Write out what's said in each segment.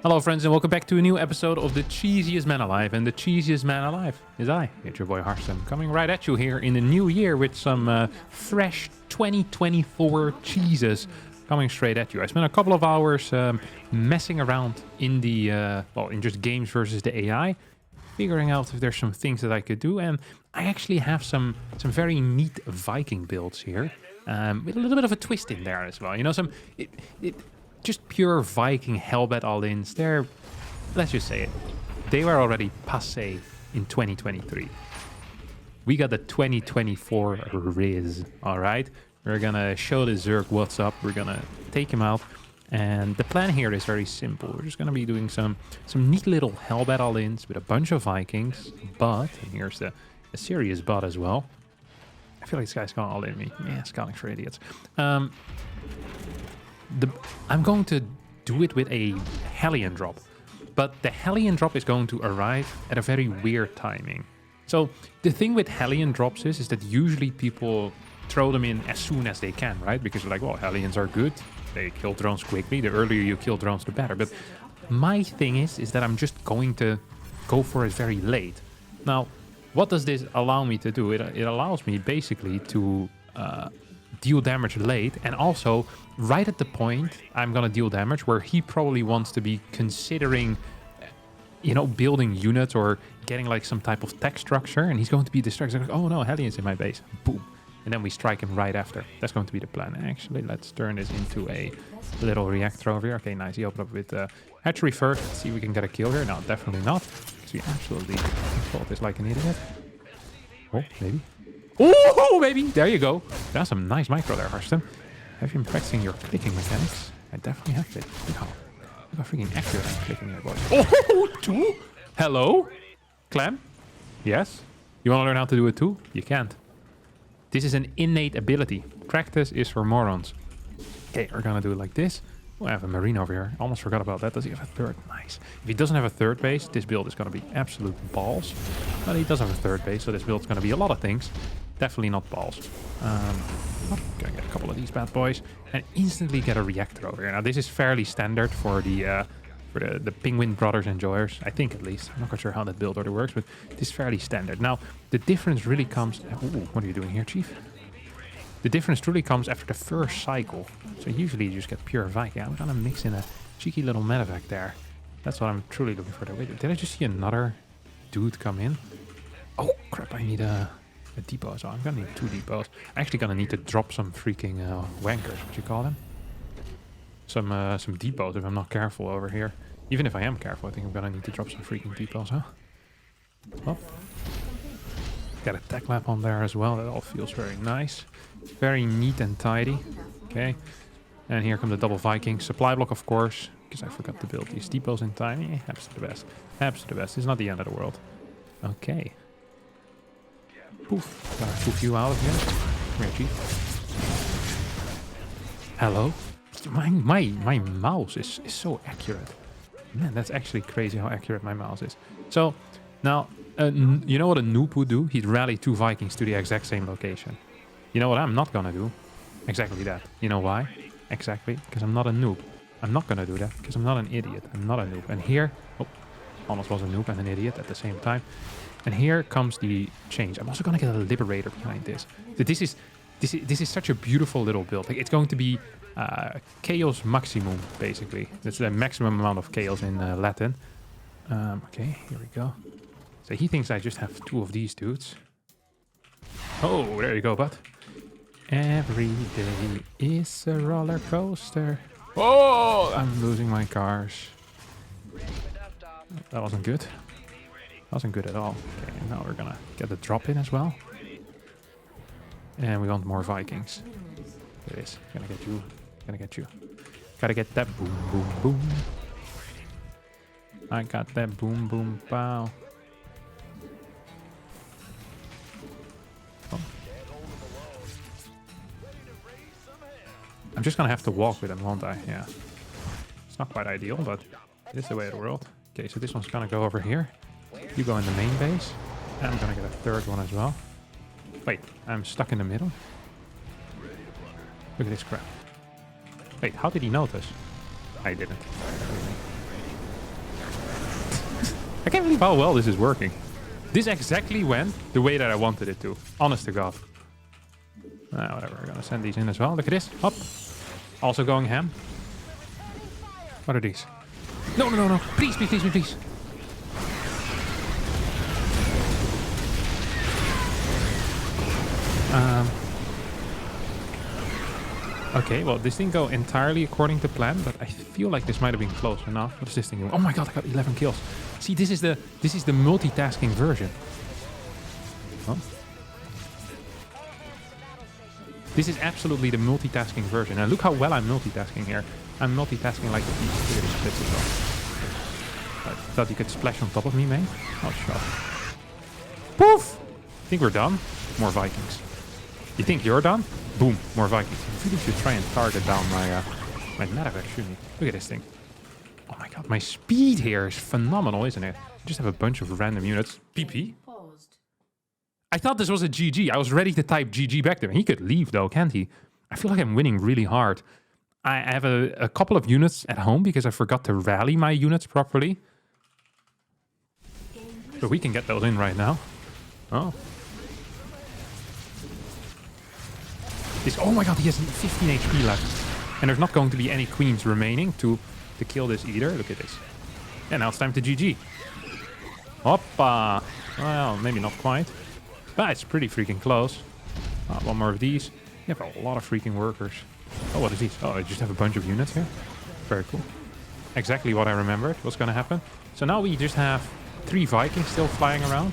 Hello friends and welcome back to a new episode of the cheesiest man alive. And the cheesiest man alive is I, it's your boy Harstem, coming right at you here in the new year with some fresh 2024 cheeses coming straight at you. I spent a couple of hours messing around in the, in just games versus the AI, figuring out if there's some things that I could do. And I actually have some very neat Viking builds here with a little bit of a twist in there as well. You know, just pure Viking hellbat all-ins. They're, let's just say it, they were already passé in 2023. We got the 2024 Riz, all right? We're gonna show the Zerg what's up. We're gonna take him out. And the plan here is very simple. We're just gonna be doing some neat little hellbat all-ins with a bunch of Vikings. But, and here's a serious but as well. I feel like this guy's gonna all-in me. Yeah, scouting for idiots. I'm going to do it with a Hellion drop, but the Hellion drop is going to arrive at a very weird timing. So the thing with Hellion drops is that usually people throw them in as soon as they can, right? Because they're like, well, Hellions are good. They kill drones quickly. The earlier you kill drones, the better. But my thing is that I'm just going to go for it very late. Now, what does this allow me to do? It allows me basically to deal damage late, and also right at the point I'm gonna deal damage where he probably wants to be considering, you know, building units or getting like some type of tech structure, and he's going to be distracted. Like, oh no, Hellion's in my base. Boom. And then we strike him right after. That's going to be the plan. Actually, let's turn this into a little reactor over here. Okay, nice. He opened up with hatchery first. Let's see if we can get a kill here. No, definitely not. Because we absolutely fought this like an idiot. Oh, maybe. Oh, baby! There you go. That's some nice micro there, Harstem. Have you been practicing your clicking mechanics? I definitely have been. Look how freaking accurate I'm clicking there, boys. Oh, two? Hello? Clam? Yes? You want to learn how to do it too? You can't. This is an innate ability. Practice is for morons. Okay, we're gonna do it like this. Oh, I have a marine over here. Almost forgot about that. Does he have a third? Nice. If he doesn't have a third base, this build is gonna be absolute balls. But he does have a third base, so this build is gonna be a lot of things. Definitely not balls. Gonna get a couple of these bad boys and instantly get a reactor over here. Now this is fairly standard for the Penguin Brothers enjoyers, I think at least. I'm not quite sure how that build order works, but it is fairly standard. Now the difference really comes. Ooh, what are you doing here, Chief? The difference truly comes after the first cycle. So usually you just get pure Viking. I'm gonna mix in a cheeky little medevac there. That's what I'm truly looking for. Wait, did I just see another dude come in? Oh crap! I need a depot, so I'm gonna need 2 depots. I'm actually gonna need to drop some freaking wankers, what you call them? Some depots if I'm not careful over here. Even if I am careful, I think I'm gonna need to drop some freaking depots, huh? Oh. Got a tech lab on there as well. That all feels very nice. Very neat and tidy. Okay. And here come the double Viking. Supply block, of course, because I forgot to build these depots in time. Yeah, absolutely the best. Absolutely the best. It's not the end of the world. Okay. Poof. Gotta poof you out of here. Come here, Chief. Hello? My mouse is so accurate. Man, that's actually crazy how accurate my mouse is. So, now, you know what a noob would do? He'd rally 2 Vikings to the exact same location. You know what I'm not gonna do? Exactly that. You know why? Exactly. Because I'm not a noob. I'm not gonna do that because I'm not an idiot. I'm not a noob. And here... Oh, almost was a noob and an idiot at the same time. And here comes the change. I'm also gonna get a Liberator behind this. This is such a beautiful little build. Like, it's going to be chaos maximum, basically. That's the maximum amount of chaos in Latin. Okay, here we go. So he thinks I just have 2 of these dudes. Oh, there you go, bud. Every day is a roller coaster. Oh, I'm losing my cars. That wasn't good. Wasn't good at all. Okay, and now we're gonna get the drop in as well. And we want more Vikings. There it is. Gonna get you. Gonna get you. Gotta get that boom, boom, boom. I got that boom, boom, pow. Oh. I'm just gonna have to walk with him, won't I? Yeah. It's not quite ideal, but it is the way of the world. Okay, so this one's gonna go over here. You go in the main base. And I'm gonna get a third one as well. Wait, I'm stuck in the middle. Look at this crap. Wait, how did he notice? I didn't. I can't believe how well this is working. This exactly went the way that I wanted it to. Honest to God. Whatever, we're gonna send these in as well. Look at this. Hop. Also going ham. What are these? No, no, no, no. Please, please, please, please, please. Okay, well, this didn't go entirely according to plan, but I feel like this might have been close enough. What is this thing doing? Oh my god, I got 11 kills. See, this is the multitasking version. Oh. This is absolutely the multitasking version. And look how well I'm multitasking here. I'm multitasking like a beast. Look at this splits as well. I thought you could splash on top of me, man. Oh, shot. Poof! I think we're done. More Vikings. You think you're done? Boom, more Vikings. I really should try and target down my medevac, shouldn't you? Look at this thing. Oh my god, my speed here is phenomenal, isn't it? I just have a bunch of random units. PP? I thought this was a GG. I was ready to type GG back there. He could leave though, can't he? I feel like I'm winning really hard. I have a couple of units at home because I forgot to rally my units properly. But we can get those in right now. Oh. Oh my god, he has 15 HP left. And there's not going to be any queens remaining to kill this either. Look at this. And now it's time to GG. Hoppa. Well, maybe not quite. But it's pretty freaking close. One more of these. You have a lot of freaking workers. Oh, what is this? Oh, I just have a bunch of units here. Very cool. Exactly what I remembered was going to happen. So now we just have 3 Vikings still flying around.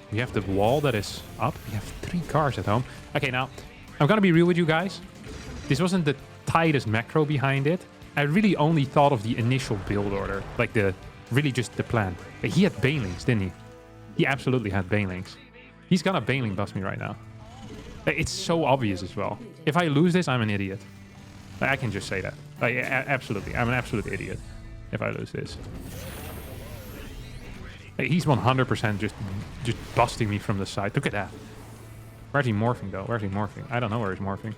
We have the wall that is up. We have 3 cars at home. Okay, now, I'm going to be real with you guys. This wasn't the tightest macro behind it. I really only thought of the initial build order. Like, really just the plan. But he had banelings, didn't he? He absolutely had banelings. He's going to baneling bust me right now. It's so obvious as well. If I lose this, I'm an idiot. I can just say that. Absolutely. I'm an absolute idiot if I lose this. He's 100% just busting me from the side. Look at that. Where's he morphing, though? Where's he morphing? I don't know where he's morphing.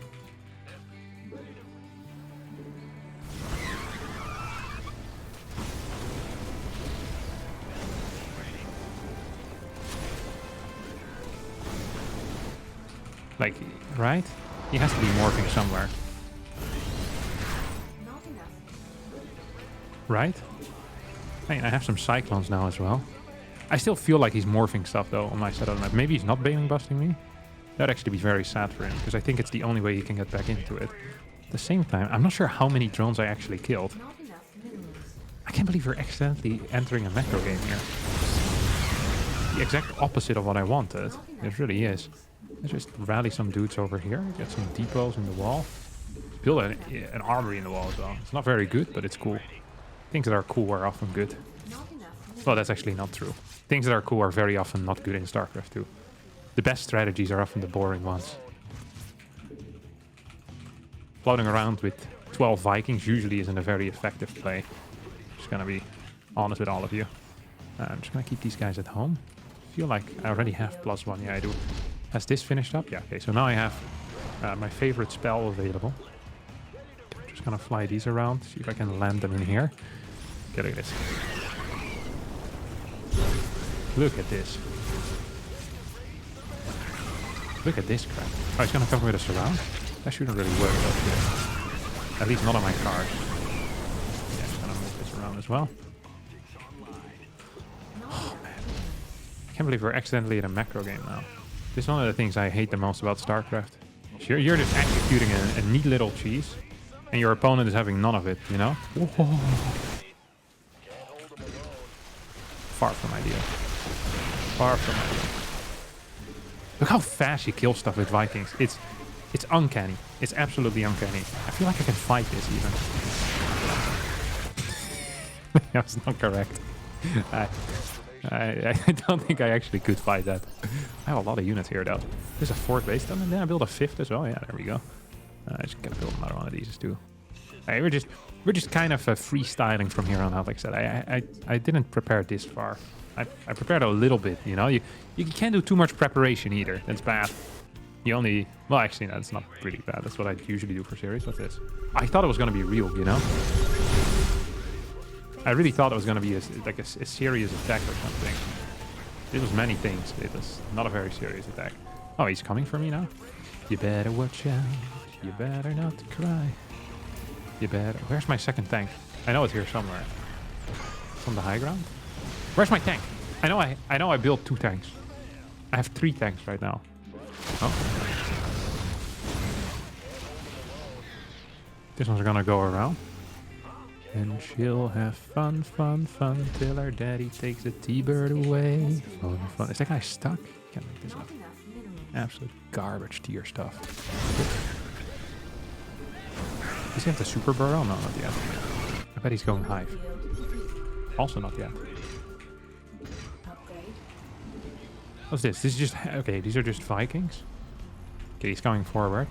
Like, right? He has to be morphing somewhere. Right? I mean, I have some cyclones now as well. I still feel like he's morphing stuff, though, on my side of the map. Maybe he's not baneling busting me. That'd actually be very sad for him, because I think it's the only way he can get back into it. At the same time, I'm not sure how many drones I actually killed. I can't believe we're accidentally entering a macro game here. The exact opposite of what I wanted. It really is. Let's just rally some dudes over here. Get some depots in the wall. Build an armory in the wall as well. It's not very good, but it's cool. Things that are cool are often good. Well, that's actually not true. Things that are cool are very often not good in StarCraft 2. The best strategies are often the boring ones. Floating around with 12 Vikings usually isn't a very effective play. Just gonna be honest with all of you. I'm just gonna keep these guys at home. I feel like I already have +1. Yeah, I do. Has this finished up? Yeah, okay. So now I have my favorite spell available. I'm just gonna fly these around, see if I can land them in here. Okay, look at this. Look at this. Look at this crap. Oh, he's gonna come with a surround? That shouldn't really work out here. At least not on my card. Yeah, I'm gonna move this around as well. Oh, man. I can't believe we're accidentally in a macro game now. This is one of the things I hate the most about StarCraft. You're just executing a neat little cheese, and your opponent is having none of it, you know? Whoa. Far from ideal. Far from ideal. Look how fast you kill stuff with Vikings. It's uncanny. It's absolutely uncanny. I feel like I can fight this even. That's not correct. I don't think I actually could fight that. I have a lot of units here though. There's a 4th base done, and then I build a 5th as well. Yeah, there we go. I just gotta build another one of these too. Hey, we're just kind of freestyling from here on out. Like I said, I didn't prepare this far. I prepared a little bit, you know. You can't do too much preparation either. That's bad. You only... Well, actually, that's not really bad. That's what I usually do for series. What's this? I thought it was going to be real, you know. I really thought it was going to be like a serious attack or something. It was many things. It was not a very serious attack. Oh, he's coming for me now? You better watch out. You better not cry. You better... Where's my second tank? I know it's here somewhere. It's on the high ground. Where's my tank? I know I built 2 tanks. I have 3 tanks right now. Oh. This one's gonna go around. And she'll have fun, fun, fun till her daddy takes the T-bird away. Fun, fun. Is that guy stuck? Can't make this up. Absolute garbage tier stuff. Does he have the super burrow? No, not yet. I bet he's going hive. Also not yet. What's this? This is just... Okay, these are just Vikings. Okay, he's going forward.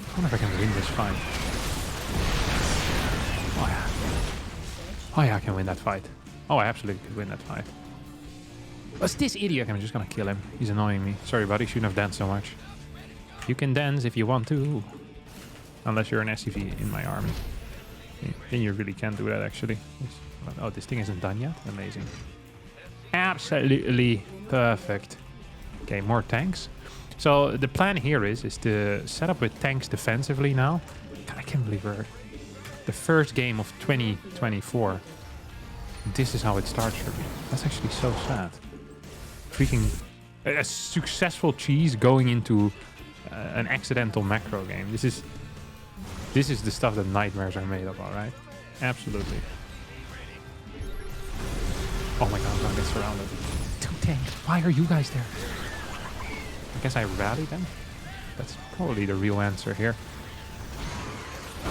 I wonder if I can win this fight. Oh yeah. Oh yeah, I can win that fight. Oh, I absolutely could win that fight. What's this idiot? I'm just gonna kill him. He's annoying me. Sorry, buddy. Shouldn't have danced so much. You can dance if you want to. Unless you're an SCV in my army. Then you really can't do that, actually. Oh, this thing isn't done yet? Amazing. Absolutely perfect. Okay, more tanks. So the plan here is to set up with tanks defensively now. God, I can't believe we're the first game of 2024. This is how it starts for me. That's actually so sad. Freaking a successful cheese going into an accidental macro game. This is the stuff that nightmares are made of, alright? Absolutely. Oh my god, I'm gonna get surrounded. 2 tanks. Why are you guys there? I guess I rallied them. That's probably the real answer here. I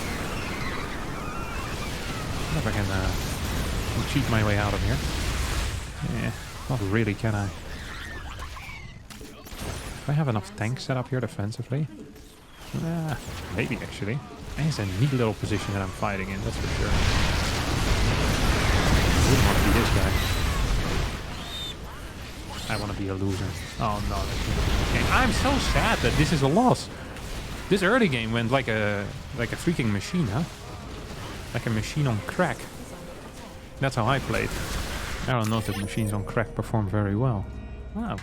wonder if I can cheat my way out of here. Yeah, not really, can I? Do I have enough tanks set up here defensively? Maybe, actually. And it's a neat little position that I'm fighting in, that's for sure. I wouldn't want to be this guy. I want to be a loser. Oh no, okay. I'm so sad that this is a loss. This early game went like a freaking machine, huh? Like a machine on crack. That's how I played. I don't know if the machines on crack perform very well. Wow.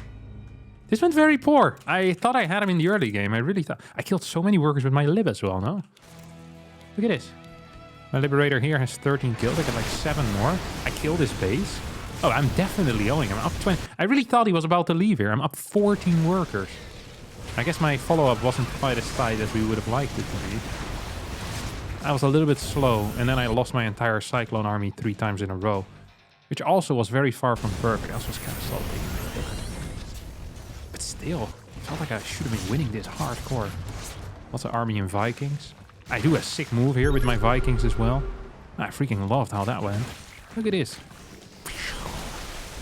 This went very poor. I thought I had him in the early game. I really thought... I killed so many workers with my lib as well, no? Look at this. My liberator here has 13 kills. I got like 7 more. I killed his base. Oh, I'm definitely owing him. I'm up 20. I really thought he was about to leave here. I'm up 14 workers. I guess my follow-up wasn't quite as tight as we would have liked it to be. I was a little bit slow, and then I lost my entire Cyclone army 3 times in a row. Which also was very far from perfect. I was just kind of slow taking my third. But still, it felt like I should have been winning this hardcore. Lots of army and Vikings. I do a sick move here with my Vikings as well. I freaking loved how that went. Look at this.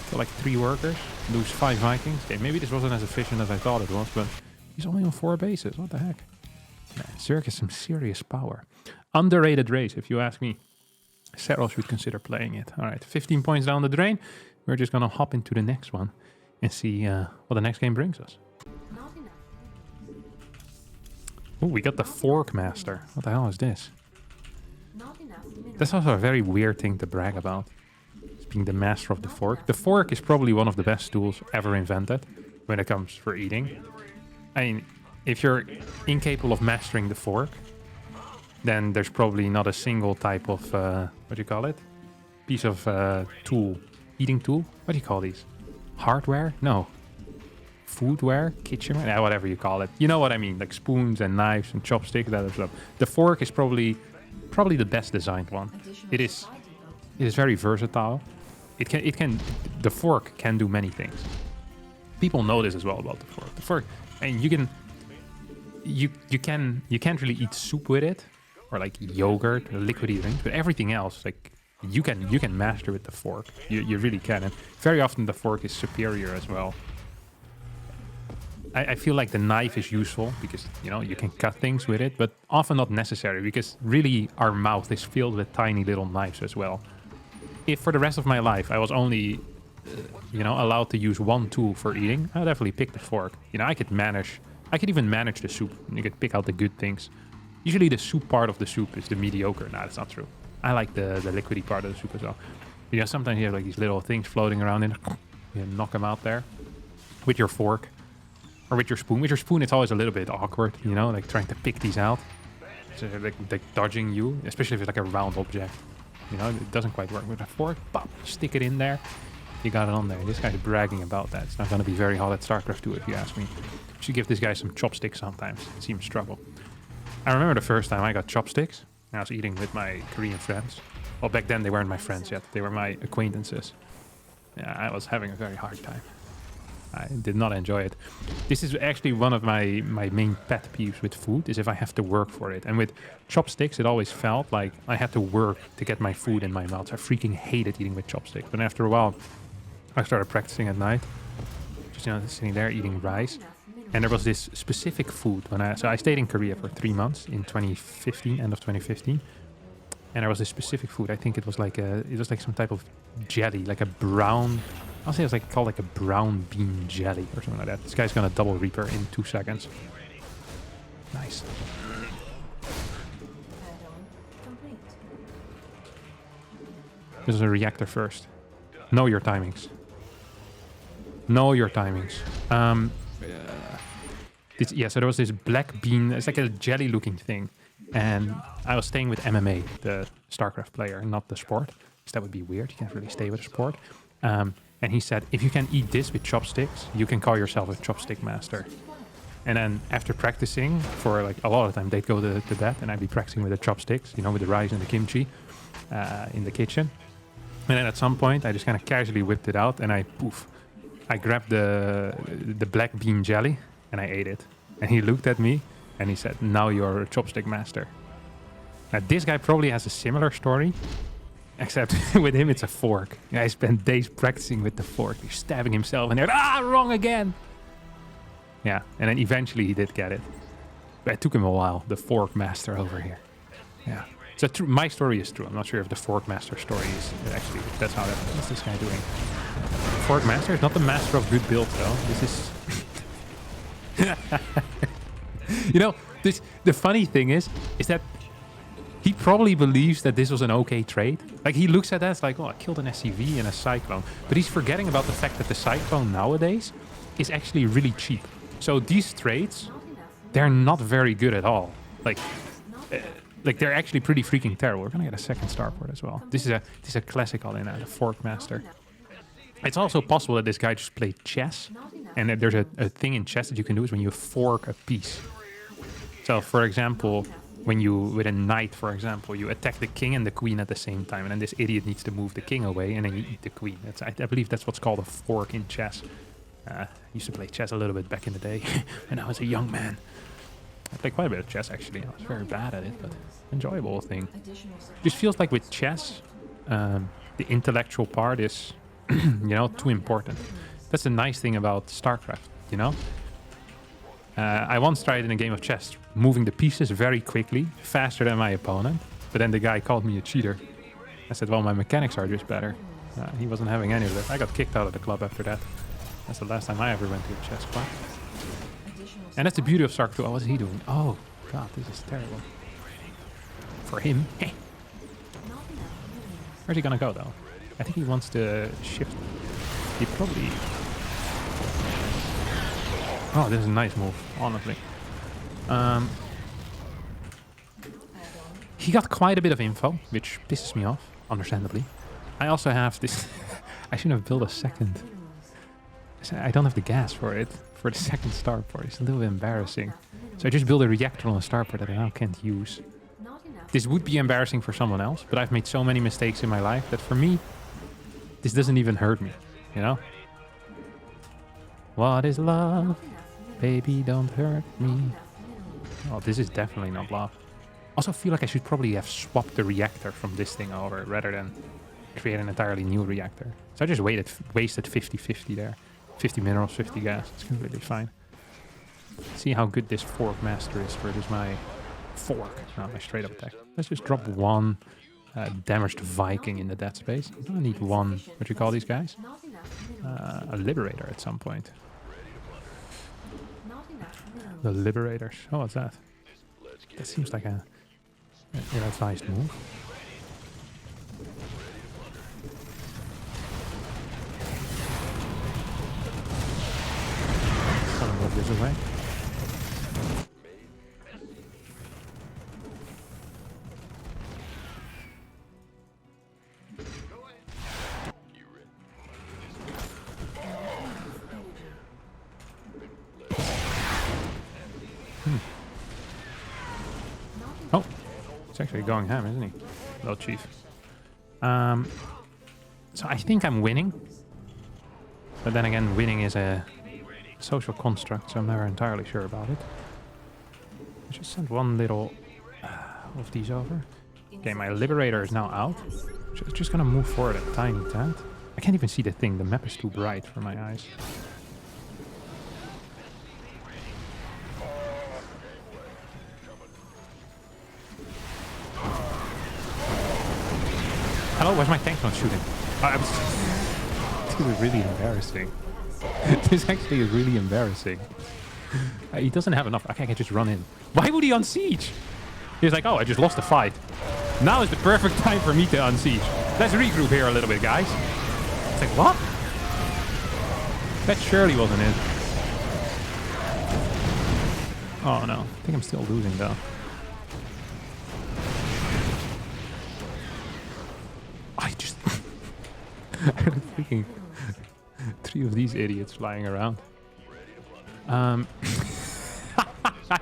Kill like 3 workers, lose 5 Vikings. Okay, maybe this wasn't as efficient as I thought it was, but he's only on 4 bases. What the heck? Man, Zerg has some serious power. Underrated race, if you ask me. Seros should consider playing it. All right, 15 points down the drain. We're just going to hop into the next one and see what the next game brings us. Oh, we got the Fork Master. What the hell is this? That's also a very weird thing to brag about. Being the master of the fork. The fork is probably one of the best tools ever invented when it comes for eating. I mean, if you're incapable of mastering the fork, then there's probably not a single type of, what do you call it? Piece of tool. Eating tool? What do you call these? Hardware? No. Foodware? Kitchenware? Yeah, whatever you call it. You know what I mean, like spoons and knives and chopsticks, that other stuff. The fork is probably the best designed one. It is very versatile. The fork can do many things. People know this as well about the fork. The fork, and you can't really eat soup with it, or like yogurt, or liquidy drinks, but everything else, like you can master with the fork. You really can, and very often the fork is superior as well. I feel like the knife is useful because you can cut things with it, but often not necessary because really our mouth is filled with tiny little knives as well. If for the rest of my life I was only, allowed to use one tool for eating, I'd definitely pick the fork. I could manage I could even manage the soup. You could pick out the good things. Usually the soup part of the soup is the mediocre. No, that's not true. I like the liquidy part of the soup as well. Yeah, sometimes you have like these little things floating around in. You knock them out there with your fork or with your spoon. With your spoon, it's always a little bit awkward, you know, like trying to pick these out. So like dodging you, especially if it's like a round object. You know, it doesn't quite work with a fork. Pop, stick it in there. You got it on there. This guy's bragging about that. It's not going to be very hot at StarCraft 2 if you ask me. You should give this guy some chopsticks sometimes. It seems struggle. I remember the first time I got chopsticks. I was eating with my Korean friends. Well, back then they weren't my friends yet. They were my acquaintances. Yeah, I was having a very hard time. I did not enjoy it. This is actually one of my main pet peeves with food, is if I have to work for it. And with chopsticks, it always felt like I had to work to get my food in my mouth. So I freaking hated eating with chopsticks. But after a while, I started practicing at night. Just, you know, sitting there eating rice. And there was this specific food so I stayed in Korea for 3 months in 2015, end of 2015. And there was this specific food. I think it was like some type of jelly, like a brown. I'll say it was like called like a brown bean jelly or something like that. This guy's gonna double Reaper in 2 seconds. Nice. This is a reactor first. Know your timings. Know your timings. So there was this black bean. It's like a jelly-looking thing. And I was staying with MMA, the StarCraft player, not the sport. Because that would be weird. You can't really stay with a sport. And he said, if you can eat this with chopsticks, you can call yourself a chopstick master. And then after practicing for like a lot of time, they'd go to bed and I'd be practicing with the chopsticks, you know, with the rice and the kimchi in the kitchen. And then at some point, I just kind of casually whipped it out and I grabbed the black bean jelly and I ate it. And he looked at me and he said, now you're a chopstick master. Now this guy probably has a similar story, except with him it's a fork. I spent days practicing with the fork. He's stabbing himself and they're wrong again. Yeah, and then eventually he did get it. But it took him a while, the fork master over here. Yeah. So my story is true. I'm not sure if the fork master story is actually, that's how what's this guy doing? Fork master is not the master of good builds though. This is... You know, the funny thing is that he probably believes that this was an okay trade. Like he looks at that, it's like, oh, I killed an SCV and a Cyclone. But he's forgetting about the fact that the Cyclone nowadays is actually really cheap. So these trades, they're not very good at all. Like they're actually pretty freaking terrible. We're gonna get a second starport as well. This is a classic all in the Fork Master. It's also possible that this guy just played chess, and that there's a thing in chess that you can do is when you fork a piece. So for example, with a knight, for example, you attack the king and the queen at the same time, and then this idiot needs to move the king away, and then you eat the queen. I believe that's what's called a fork in chess. I used to play chess a little bit back in the day, when I was a young man. I played quite a bit of chess, actually. I was very bad at it, but enjoyable thing. Just feels like with chess, the intellectual part is, you know, too important. That's the nice thing about StarCraft, you know? I once tried in a game of chess, moving the pieces very quickly, faster than my opponent. But then the guy called me a cheater. I said, well, my mechanics are just better. He wasn't having any of it. I got kicked out of the club after that. That's the last time I ever went to a chess club. And that's the beauty of StarCraft 2. Oh, what is he doing? Oh, God, this is terrible. For him. Where's he gonna go, though? I think he wants to shift. He probably... Oh, this is a nice move, honestly. He got quite a bit of info, which pisses me off, understandably. I also have this... I shouldn't have built a second. I don't have the gas for it, for the second starport. It's a little bit embarrassing. So I just built a reactor on a starport that I now can't use. This would be embarrassing for someone else, but I've made so many mistakes in my life that for me, this doesn't even hurt me, you know? What is love? Baby, don't hurt me. Oh, this is definitely not love. Also feel like I should probably have swapped the reactor from this thing over rather than create an entirely new reactor. So I just wasted 50-50 there. 50 minerals, 50 gas. It's completely fine. See how good this fork master is versus my fork. No, my straight up attack. Let's just drop one damaged Viking in the dead space. I need one, what you call these guys? A liberator at some point. The Liberators. Oh, what's that? That seems like a ill-advised move. I'll move this away. Oh, he's actually going ham, isn't he? Little chief. So I think I'm winning. But then again, winning is a social construct, so I'm never entirely sure about it. I just sent one little of these over. Okay, my Liberator is now out. So it's just gonna move forward a tiny tad. I can't even see the thing. The map is too bright for my eyes. Hello, where's my tank not shooting? This is really embarrassing. This actually is really embarrassing. He doesn't have enough. Okay, I can just run in. Why would he unsiege? He's like, oh, I just lost the fight. Now is the perfect time for me to unsiege. Let's regroup here a little bit, guys. It's like, what? That surely wasn't it. Oh, no. I think I'm still losing, though. I just... I had freaking 3 of these idiots flying around. I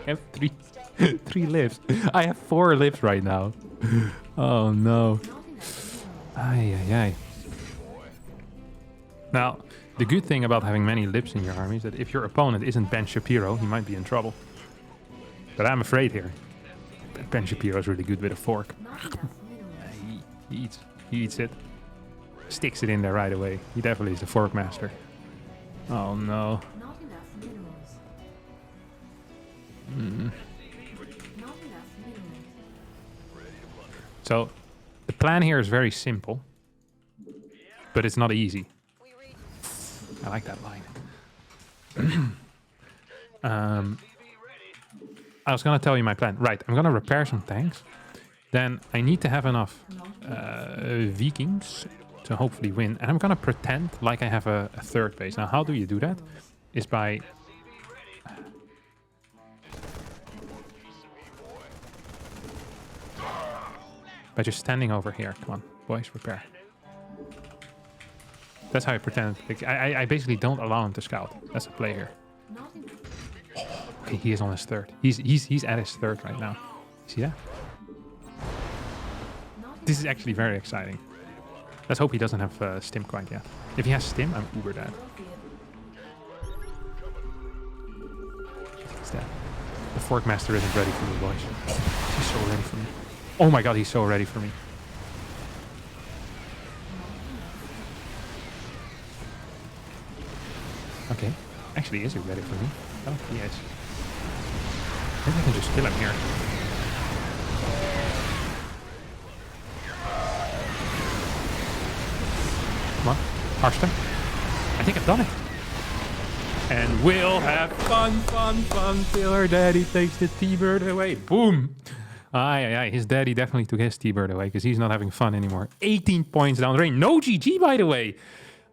have 3 lives. I have 4 lives right now. Oh no. Ay, ay, ay. Now, the good thing about having many lives in your army is that if your opponent isn't Ben Shapiro, he might be in trouble. But I'm afraid here. Ben Shapiro is really good with a fork. He eats it. Sticks it in there right away. He definitely is the fork master. Oh no. So, the plan here is very simple, but it's not easy. I like that line. I was gonna tell you my plan. Right, I'm gonna repair some tanks. Then I need to have enough Vikings to hopefully win. And I'm gonna pretend like I have a 3rd base. Now, how do you do that? Is by... by just standing over here. Come on, boys, repair. That's how I pretend. Like, I basically don't allow him to scout. That's the play here. Okay, he is on his 3rd. He's at his 3rd right now. See that? This is actually very exciting. Let's hope he doesn't have stim quite yet. If he has stim, I'm uber dead. What's that? The fork master isn't ready for me, boys. He's so ready for me. Oh my god, he's so ready for me. Okay. Actually, is he ready for me? Oh, he is. Maybe I can just kill him here. Come on. Harstem. I think I've done it. And we'll have fun till our daddy takes the T-bird away. Boom. Aye. His daddy definitely took his T-bird away because he's not having fun anymore. 18 points down the range. No GG, by the way.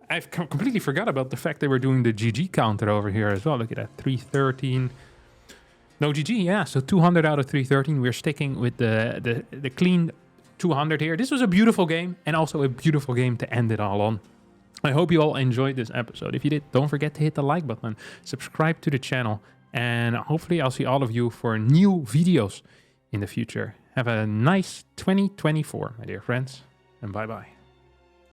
I've completely forgot about the fact they were doing the GG counter over here as well. Look at that. 313. No GG, yeah. So 200 out of 313. We're sticking with the clean 200 here. This was a beautiful game and also a beautiful game to end it all on. I hope you all enjoyed this episode. If you did, don't forget to hit the like button, subscribe to the channel, and hopefully I'll see all of you for new videos in the future. Have a nice 2024, my dear friends, and bye-bye.